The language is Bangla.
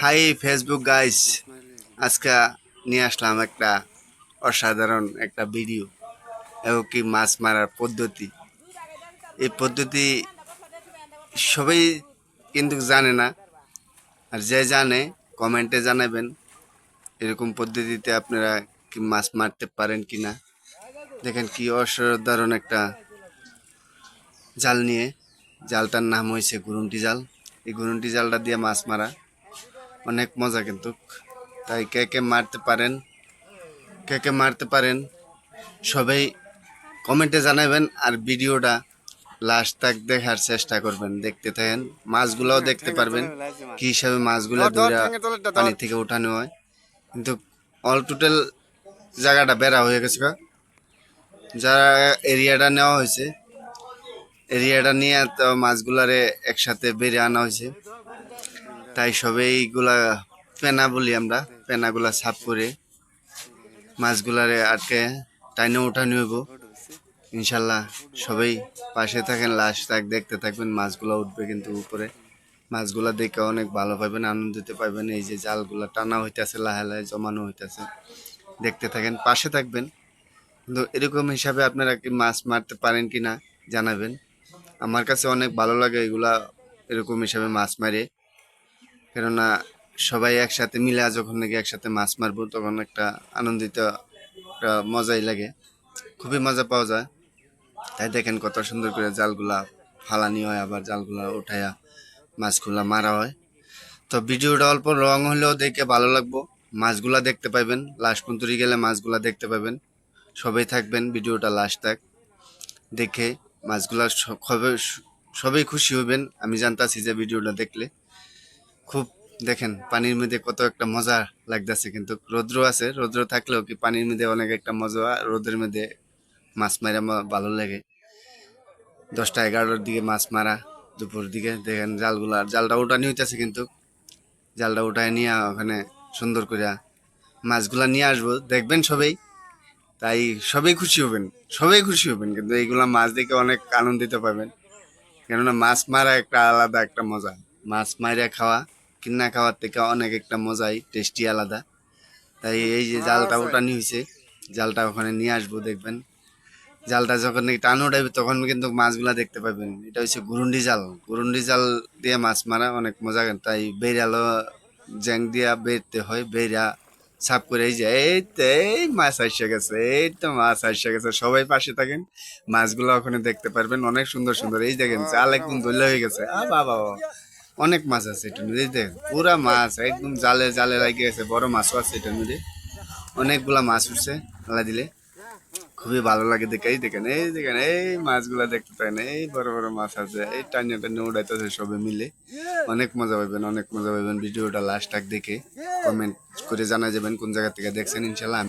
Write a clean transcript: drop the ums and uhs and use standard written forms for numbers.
হাই ফেসবুক গাইস, আজকে নিয়ে আসলাম একটা অসাধারণ একটা ভিডিও এবং কি মাছ মারার পদ্ধতি। এই পদ্ধতি সবাই কিন্তু জানে না, আর যে জানে কমেন্টে জানাবেন এরকম পদ্ধতিতে আপনারা কি মাছ মারতে পারেন কিনা। দেখেন কি অসাধারণ একটা জাল নিয়ে, জালটার নাম হয়েছে গুরুন্টি জাল। এই গুরুন্টি জালটা দিয়ে মাছ মারা অনেক মজা কিন্তু। তাই কে কে মারতে পারেন, কে কে মারতে পারেন সবাই কমেন্টে জানাবেন, আর ভিডিওটা লাস্ট তক দেখার চেষ্টা করবেন। দেখতে থাকেন, মাছগুলোও দেখতে পারবেন কি হিসাবে মাছগুলো ধরে পানি থেকে উঠানো হয়। কিন্তু অল টোটাল জায়গাটা বেড়া হয়ে গেছে, যারা এরিয়াটা নেওয়া হয়েছে এরিয়াটা নিয়ে তো মাছগুলারে একসাথে বেড়ে আনা হয়েছে। তাই সবাই এইগুলা পেনা বলি আমরা, পেনাগুলা সাফ করে মাছগুলারে আটকে টাইনে উঠানো হইব ইনশাল্লাহ। সবাই পাশে থাকেন, লাস্ট তাক দেখতে থাকবেন। মাছগুলো উঠবে কিন্তু উপরে, মাছগুলা দেখে অনেক ভালো পাবেন, আনন্দিত পাবেন। এই যে জালগুলা টানা হইতেছে, লাহে লাহে জমানো হইতেছে, দেখতে থাকেন, পাশে থাকবেন। কিন্তু এরকম হিসাবে আপনারা কি মাছ মারতে পারেন কি না জানাবেন। আমার কাছে অনেক ভালো লাগে এগুলা এরকম হিসাবে মাছ মারে, কেননা সবাই একসাথে মিলে যখন নাকি একসাথে মাছ মারবো তখন একটা আনন্দিত, একটা মজাই লাগে, খুবই মজা পাওয়া যায়। তাই দেখেন কত সুন্দর করে জালগুলা ফালানি হয়, আবার জালগুলা উঠাইয়া মাছগুলা মারা হয়। তো ভিডিওটা অল্প রং হলেও দেখে ভালো লাগবো, মাছগুলা দেখতে পাইবেন। লাস্ট পর্যন্ত গেলে মাছগুলা দেখতে পাবেন। সবাই থাকবেন, ভিডিওটা লাস্ট থাক দেখে মাছগুলা সবাই খুশি হইবেন। আমি জানতাছি যে ভিডিওটা দেখলে খুব, দেখেন পানির মধ্যে কত একটা মজা লাগতেছে। কিন্তু রৌদ্র আছে, রৌদ্র থাকলেও কি পানির মধ্যে অনেক একটা মজা, রোদের মধ্যে মাছ মারা ভালো লাগে। 10টা 11টার দিকে মাছ মারা, দুপুর দিকে দেখেন জালটা উঠানি হইতেছে কিন্তু। জালটা উঠায় নিয়ে ওখানে সুন্দর করে মাছগুলা নিয়ে আসবো, দেখবেন সবাই। তাই সবাই খুশি হবেন, সবাই খুশি হবেন। কিন্তু এইগুলা মাছ দেখে অনেক আনন্দিত পাবেন, কেননা মাছ মারা একটা আলাদা একটা মজা। মাছ মারা খাওয়া কিনা খাওয়ার থেকে অনেক একটা মজাই টেস্টি আলাদা। তাই এই যে জালটা উঠানি হয়েছে, জালটা ওখানে নিয়ে আসবো, দেখবেন। জালটা যখন নাকি টান উঠাইবে তখন কিন্তু মাছগুলা দেখতে পাবেন। এটা হচ্ছে গুরুন্ডি জাল। গুরুন্ডি জাল দিয়ে মাছ মারা অনেক মজা। তাই বেড়ালো জ্যাং দিয়া বেরতে হয়, বেড়া সাফ করে এই যে এই তো এই মাছ আসে গেছে, এই তো মাছ আসে গেছে। সবাই পাশে থাকেন, মাছগুলো ওখানে দেখতে পারবেন। অনেক সুন্দর সুন্দর, এই দেখেন জাল একদম দৈলা হয়ে গেছে। বাবা, অনেক মাছ আছে এটার মধ্যে, এই দেখেন পুরা মাছ একদম জালে জালে লাগিয়ে গেছে। বড় মাছও আছে এটার মধ্যে, অনেকগুলা মাছ উঠছে আল্লাহ দিলে। খুবই ভালো লাগে দেখে। এই দেখেন, এই দেখেন, এই মাছগুলা দেখতে পাই না, এই বড় বড় মাছ আছে, এই টাইনে টাইনে উড়াইতেছে সবে মিলে। অনেক মজা পাইবেন, অনেক মজা পাইবেন। ভিডিওটা লাস্ট টাক দেখে কমেন্ট করে জানা যাবেন কোন জায়গা থেকে দেখছেন ইনশাল্লাহ।